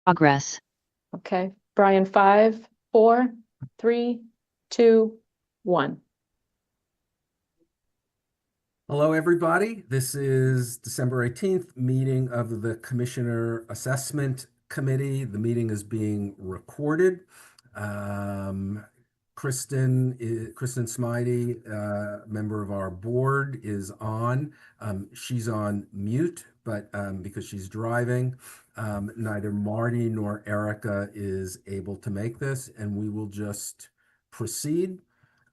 Progress. Okay, Brian, 5, 4, 3, 2, 1. Hello, everybody. This is December 18th meeting of the Commissioner Assessment Committee. The meeting is being recorded. Kristen Smiley, member of our board, is on. She's on mute, but because she's driving, neither Marty nor Erica is able to make this, and we will just proceed.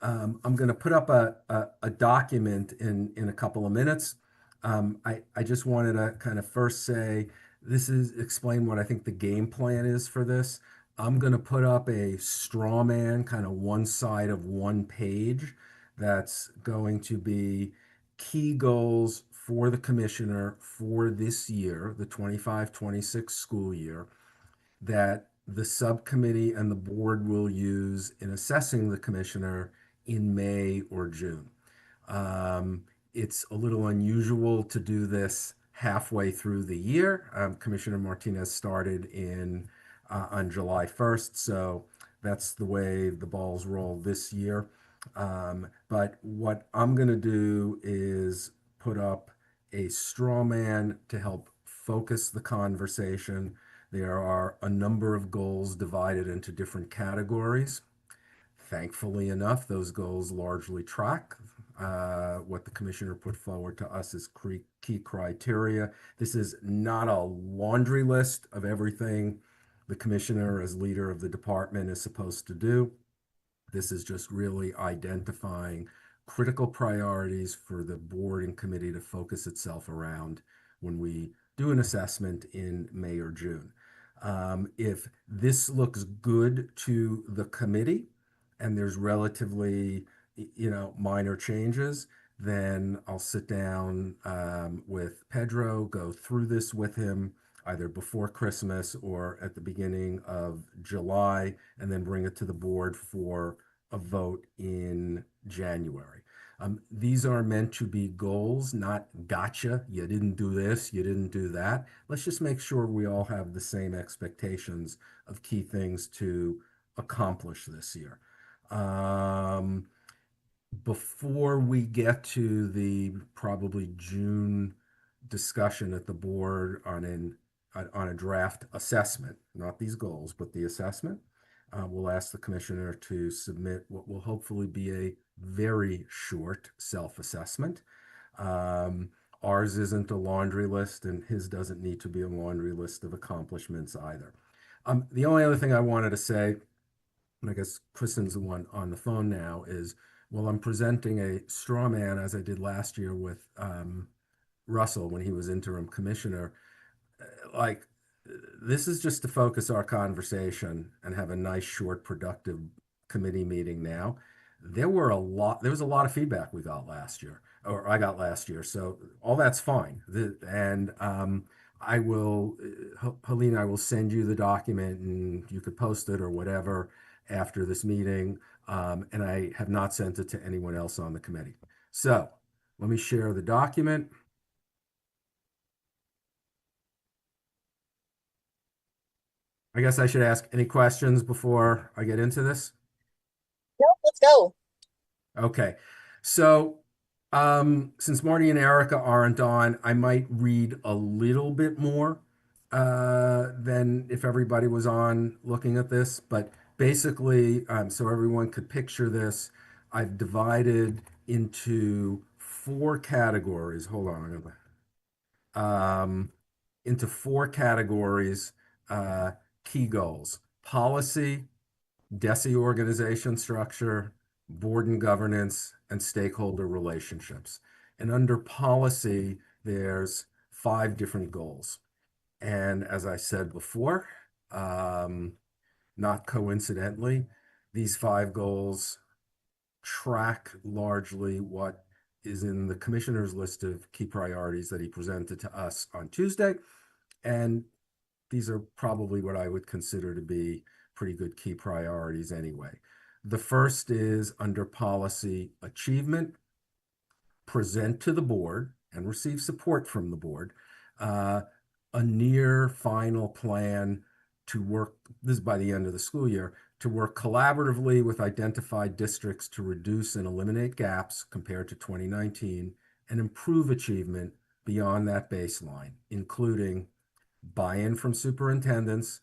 I'm going to put up a document in a couple of minutes. I just wanted to kind of first say, explain what I think the game plan is for this. I'm going to put up a straw man, kind of one side of one page, that's going to be key goals for the commissioner for this year, the 25-26 school year, that the subcommittee and the board will use in assessing the commissioner in May or June. It's a little unusual to do this halfway through the year. Commissioner Martinez started on July 1st, so that's the way the balls roll this year. But what I'm going to do is put up a straw man to help focus the conversation. There are a number of goals divided into different categories. Thankfully enough, those goals largely track what the commissioner put forward to us as key criteria. This is not a laundry list of everything the commissioner, as leader of the department, is supposed to do. This is just really identifying critical priorities for the board and committee to focus itself around when we do an assessment in May or June. If this looks good to the committee and there's relatively, minor changes, then I'll sit down with Pedro, go through this with him either before Christmas or at the beginning of July, and then bring it to the board for a vote in January. These are meant to be goals, not gotcha. You didn't do this, you didn't do that. Let's just make sure we all have the same expectations of key things to accomplish this year. Before we get to the probably June discussion at the board on a draft assessment, not these goals, but the assessment, we'll ask the commissioner to submit what will hopefully be a very short self-assessment. Ours isn't a laundry list, and his doesn't need to be a laundry list of accomplishments either. The only other thing I wanted to say, and I guess Kristen's the one on the phone now, is, well, I'm presenting a straw man as I did last year with Russell when he was interim commissioner. Like, this is just to focus our conversation and have a nice, short, productive committee meeting now. There was a lot of feedback we got last year, or I got last year. So all that's fine. I will, Helene, I will send you the document and you could post it or whatever after this meeting. And I have not sent it to anyone else on the committee. So let me share the document. I guess I should ask any questions before I get into this. No, let's go. Okay. So, since Marty and Erica aren't on, I might read a little bit more than if everybody was on looking at this. But basically, so everyone could picture this, I've divided into four categories. Hold on. Into four categories, key goals: policy, DESE organization structure, board and governance, and stakeholder relationships. And under policy, there's 5 different goals. And as I said before, not coincidentally, these 5 goals track largely what is in the commissioner's list of key priorities that he presented to us on Tuesday. And these are probably what I would consider to be pretty good key priorities anyway. The first is under policy achievement: present to the board and receive support from the board a near final plan to work, this is by the end of the school year, to work collaboratively with identified districts to reduce and eliminate gaps compared to 2019 and improve achievement beyond that baseline, including buy-in from superintendents,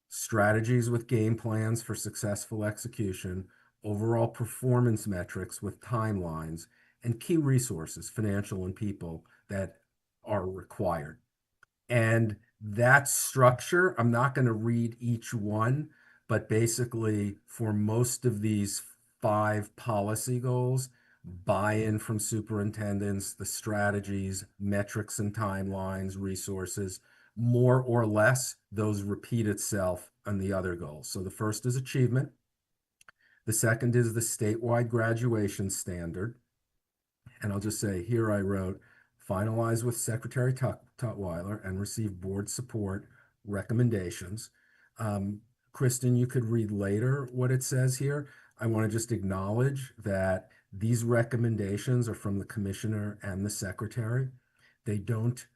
strategies with game plans for successful execution, overall performance metrics with timelines, and key resources, financial and people, that are required. And that structure, I'm not going to read each one, but basically for most of these 5 policy goals, buy-in from superintendents, the strategies, metrics and timelines, resources, more or less, those repeat itself on the other goals. So the first is achievement. The second is the statewide graduation standard. And I'll just say here I wrote, finalize with Secretary Tutwiler and receive board support recommendations. Kristen, you could read later what it says here. I want to just acknowledge that these recommendations are from the commissioner and the secretary. They don't,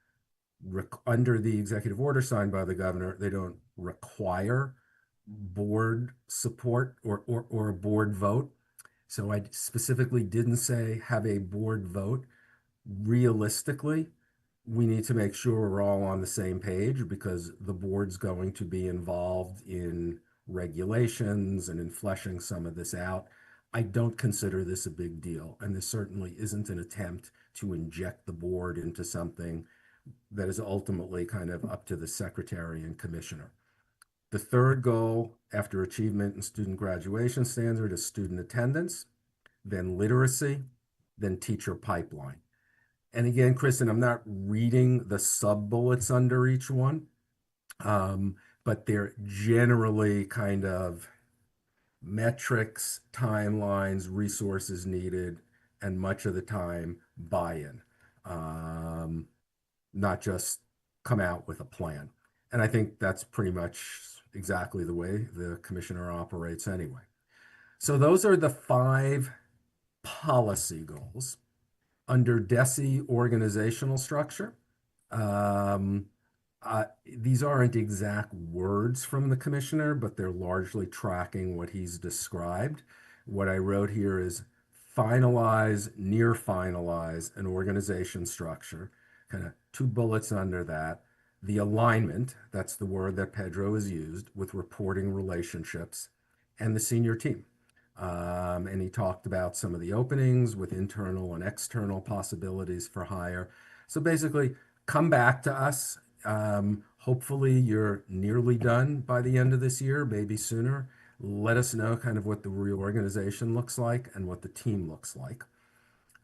under the executive order signed by the governor, they don't require board support or a board vote. So I specifically didn't say have a board vote. Realistically, we need to make sure we're all on the same page because the board's going to be involved in regulations and in fleshing some of this out. I don't consider this a big deal, and this certainly isn't an attempt to inject the board into something that is ultimately kind of up to the secretary and commissioner. The third goal after achievement and student graduation standard is student attendance, then literacy, then teacher pipeline. And again, Kristen, I'm not reading the sub bullets under each one, but they're generally kind of metrics, timelines, resources needed, and much of the time buy-in, not just come out with a plan. And I think that's pretty much exactly the way the commissioner operates anyway. So those are the 5 policy goals. Under BESE organizational structure, these aren't exact words from the commissioner, but they're largely tracking what he's described. What I wrote here is finalize, near finalize an organization structure, kind of 2 bullets under that. The alignment, that's the word that Pedro has used, with reporting relationships and the senior team. And he talked about some of the openings with internal and external possibilities for hire. So basically, come back to us. Hopefully, you're nearly done by the end of this year, maybe sooner. Let us know kind of what the reorganization looks like and what the team looks like.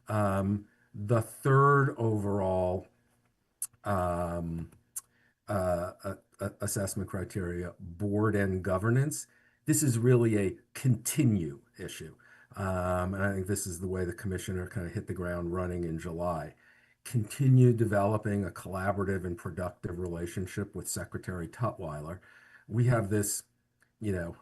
The third overall assessment criteria, board and governance. This is really a continue issue. And I think this is the way the commissioner kind of hit the ground running in July. Continue developing a collaborative and productive relationship with Secretary Tutwiler. We have this, you know,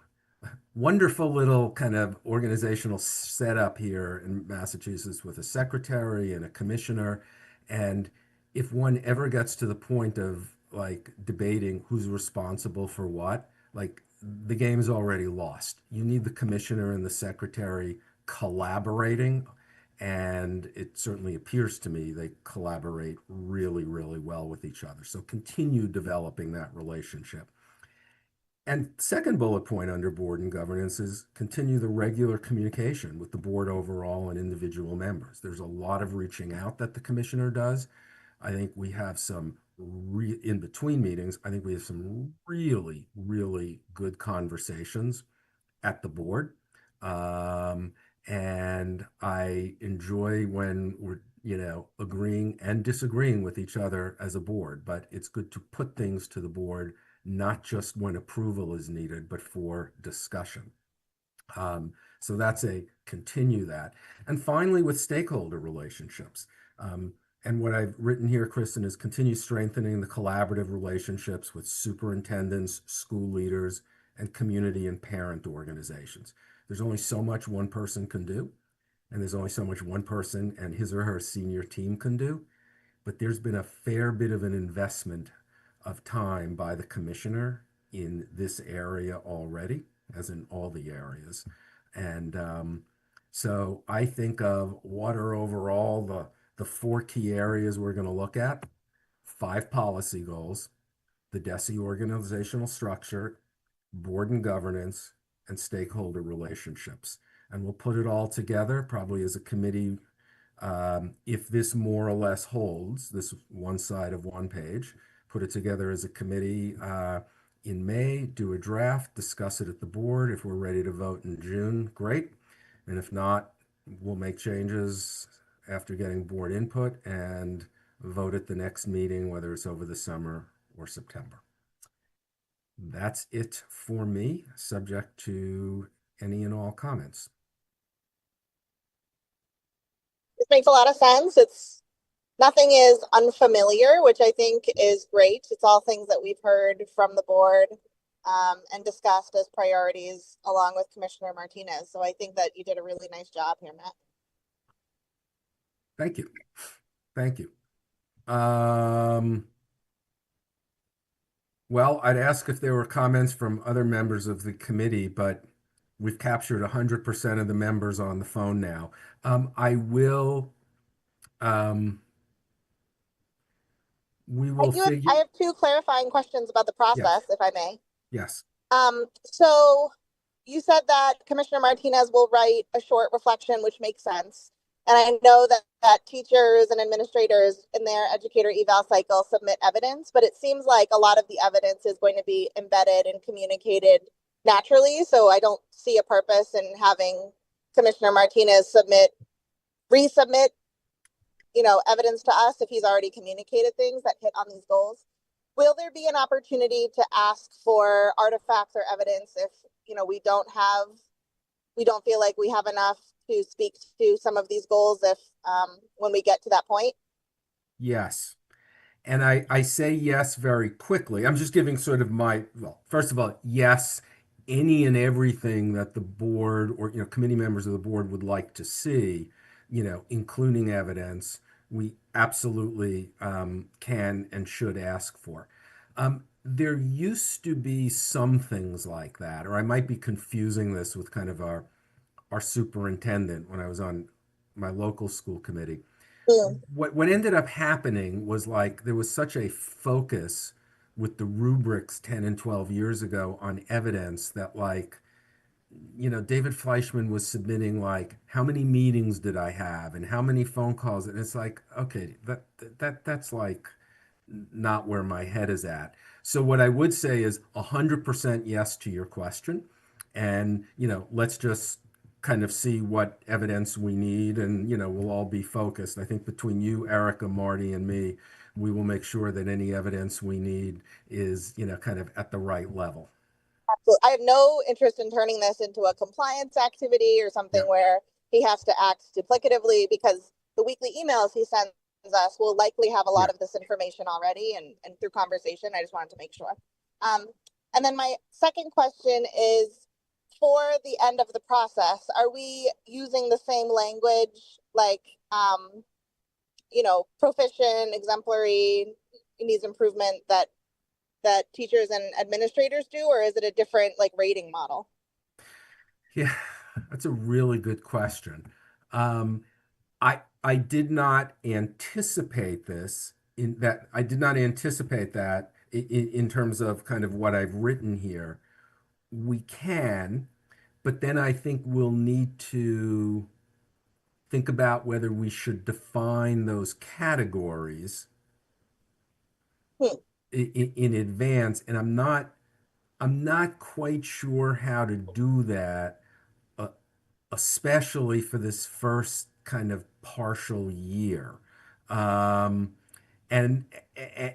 wonderful little kind of organizational setup here in Massachusetts with a secretary and a commissioner. And if one ever gets to the point of like debating who's responsible for what, like the game is already lost. You need the commissioner and the secretary collaborating. And it certainly appears to me they collaborate really, really well with each other. So continue developing that relationship. And second bullet point under board and governance is continue the regular communication with the board overall and individual members. There's a lot of reaching out that the commissioner does. I think we have some in between meetings, I think we have some really, really good conversations at the board. And I enjoy when we're, agreeing and disagreeing with each other as a board, but it's good to put things to the board, not just when approval is needed, but for discussion. So that's a continue that. And finally, with stakeholder relationships. And what I've written here, Kristen, is continue strengthening the collaborative relationships with superintendents, school leaders, and community and parent organizations. There's only so much one person can do, and there's only so much one person and his or her senior team can do. But there's been a fair bit of an investment of time by the commissioner in this area already, as in all the areas. And so I think of water overall, the four key areas we're going to look at, five policy goals, the DESE organizational structure, board and governance, and stakeholder relationships. And we'll put it all together, probably as a committee. If this more or less holds, this one side of one page, put it together as a committee in May, do a draft, discuss it at the board. If we're ready to vote in June, great. And if not, we'll make changes after getting board input and vote at the next meeting, whether it's over the summer or September. That's it for me, subject to any and all comments. This makes a lot of sense. Nothing is unfamiliar, which I think is great. It's all things that we've heard from the board and discussed as priorities along with Commissioner Martinez. So I think that you did a really nice job here, Matt. Thank you. Thank you. Well, I'd ask if there were comments from other members of the committee, but we've captured 100% of the members on the phone now. Um, we will I figure, have two clarifying questions about the yes, process, if I may. yes, So you said that Commissioner Martinez will write a short reflection, which makes sense. And I know that teachers and administrators in their educator eval cycle submit evidence, but it seems like a lot of the evidence is going to be embedded and communicated naturally. So I don't see a purpose in having Commissioner Martinez resubmit, evidence to us if he's already communicated things that hit on these goals. Will there be an opportunity to ask for artifacts or evidence if, we don't feel like we have enough to speak to some of these goals if, when we get to that point? yes. And I say yes very quickly. I'm just giving sort of well, first of all, yes, any and everything that the board or, committee members of the board would like to see, including evidence, we absolutely can and should ask for. There used to be some things like that, or I might be confusing this with kind of our superintendent when I was on my local school committee. Mm. What ended up happening was like there was such a focus with the rubrics 10 and 12 years ago on evidence that like David Fleischman was submitting like how many meetings did I have and how many phone calls, and it's like okay, that's like not where my head is at. So what I would say is 100% yes to your question. And, let's just kind of see what evidence we need and, we'll all be focused. I think between you, Erica, Marty, and me, we will make sure that any evidence we need is, kind of at the right level. Absolutely. I have no interest in turning this into a compliance activity or something Yeah, where he has to act duplicatively, because the weekly emails he sends us will likely have a yeah. lot of this information already, and through conversation, I just wanted to make sure. Um, and then my second question is, for the end of the process, are we using the same language like, proficient, exemplary, needs improvement that teachers and administrators do, or is it a different like rating model? Yeah, that's a really good question. I did not anticipate this in that I did not anticipate that in terms of kind of what I've written here. We can, but then I think we'll need to think about whether we should define those categories Hmm. in advance, and I'm not quite sure how to do that, uh, especially for this first kind of partial year. Um, and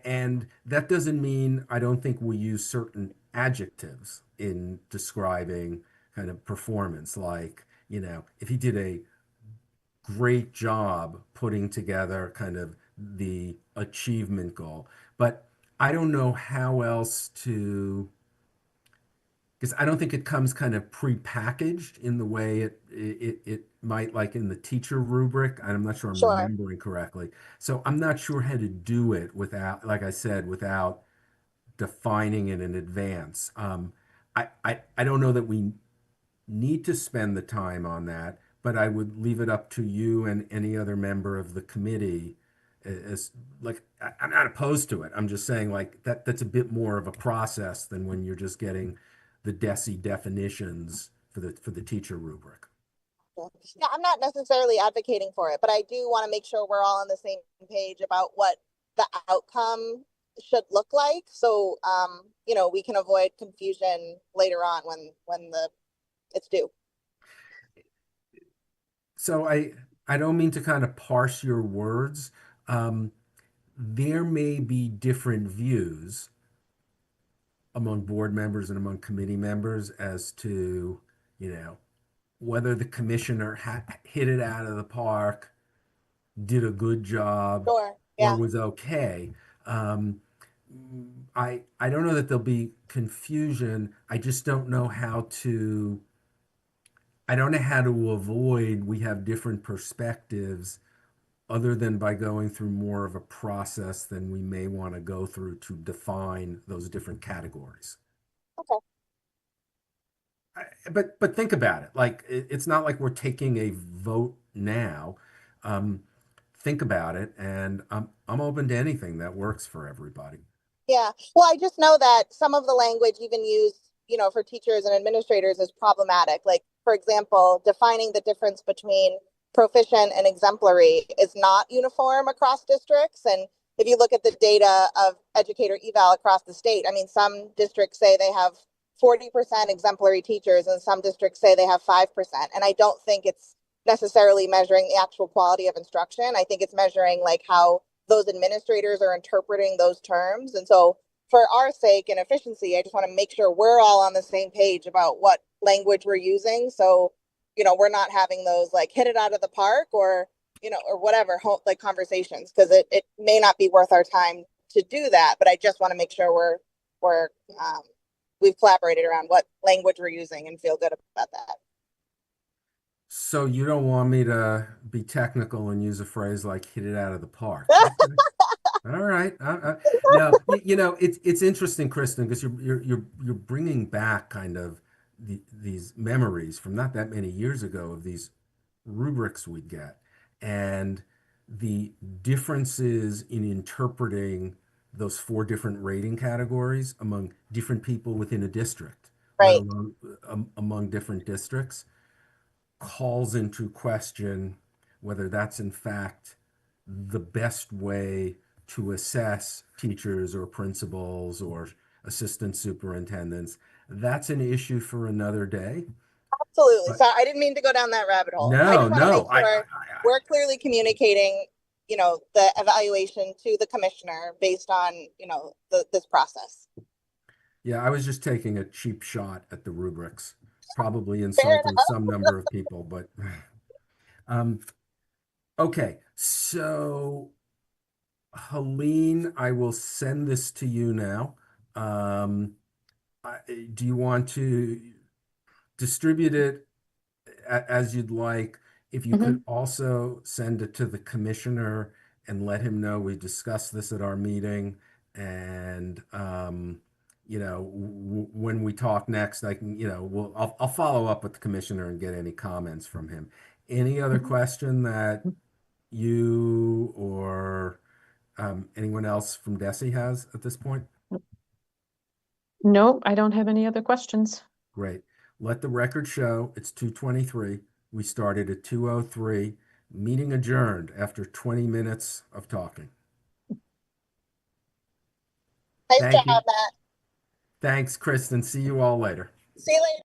and that doesn't mean I don't think we use certain adjectives in describing kind of performance, like, if he did a great job putting together kind of the achievement goal. But I don't know how else to, because I don't think it comes kind of pre-packaged in the way it might like in the teacher rubric. I'm not sure I'm Sure. remembering correctly. So I'm not sure how to do it without, like I said, without defining it in advance. I don't know that we need to spend the time on that, but I would leave it up to you and any other member of the committee. As like, I'm not opposed to it. I'm just saying like that's a bit more of a process than when you're just getting the DESE definitions for the teacher rubric. Yeah, I'm not necessarily advocating for it, but I do want to make sure we're all on the same page about what the outcome should look like. So, we can avoid confusion later on when it's due. So I don't mean to kind of parse your words. Um, there may be different views among board members and among committee members as to, you know, whether the commissioner hit it out of the park, did a good job, Sure. or Yeah. was okay. Um, I don't know that there'll be confusion. I just don't know how to. I don't know how to avoid we have different perspectives other than by going through more of a process than we may want to go through to define those different categories. Okay. But think about it. Like it's not like we're taking a vote now. Um, think about it, and I'm open to anything that works for everybody. Yeah. Well, I just know that some of the language even used, for teachers and administrators is problematic. Like, for example, defining the difference between proficient and exemplary is not uniform across districts. And if you look at the data of educator eval across the state, I mean, some districts say they have 40% exemplary teachers and some districts say they have 5%. And I don't think it's necessarily measuring the actual quality of instruction. I think it's measuring like how those administrators are interpreting those terms. And so for our sake and efficiency, I just want to make sure we're all on the same page about what language we're using. So, we're not having those like hit it out of the park or, or whatever, like conversations, because it may not be worth our time to do that. But I just want to make sure we're, we've collaborated around what language we're using and feel good about that. So you don't want me to be technical and use a phrase like "hit it out of the park"? Okay. All right. No, it's interesting, Kristen, because you're bringing back kind of these memories from not that many years ago of these rubrics we get and the differences in interpreting those four different rating categories among different people within a district, let Right. alone among different districts, calls into question whether that's in fact the best way to assess teachers or principals or assistant superintendents. That's an issue for another day. Absolutely. But So I didn't mean to go down that rabbit hole. I no, just want to make no, sure we're clearly communicating, the evaluation to the commissioner based on, this process. yeah, I was just taking a cheap shot at the rubrics, probably Fair insulting enough. some number of people, but um, okay. So Helene, I will send this to you now. Um, do you want to distribute it as you'd like? If you could Mhm. also send it to the commissioner and let him know we discussed this at our meeting, and when we talk next, I can, I'll follow up with the commissioner and get any comments from him. Any other question that you or anyone else from DESE has at this point? Nope, I don't have any other questions. Great. Let the record show it's 2:23. We started at 2:03. Meeting adjourned after 20 minutes of talking. Nice Thank job, you. Matt. Thanks, Kristen. See you all later. See you later.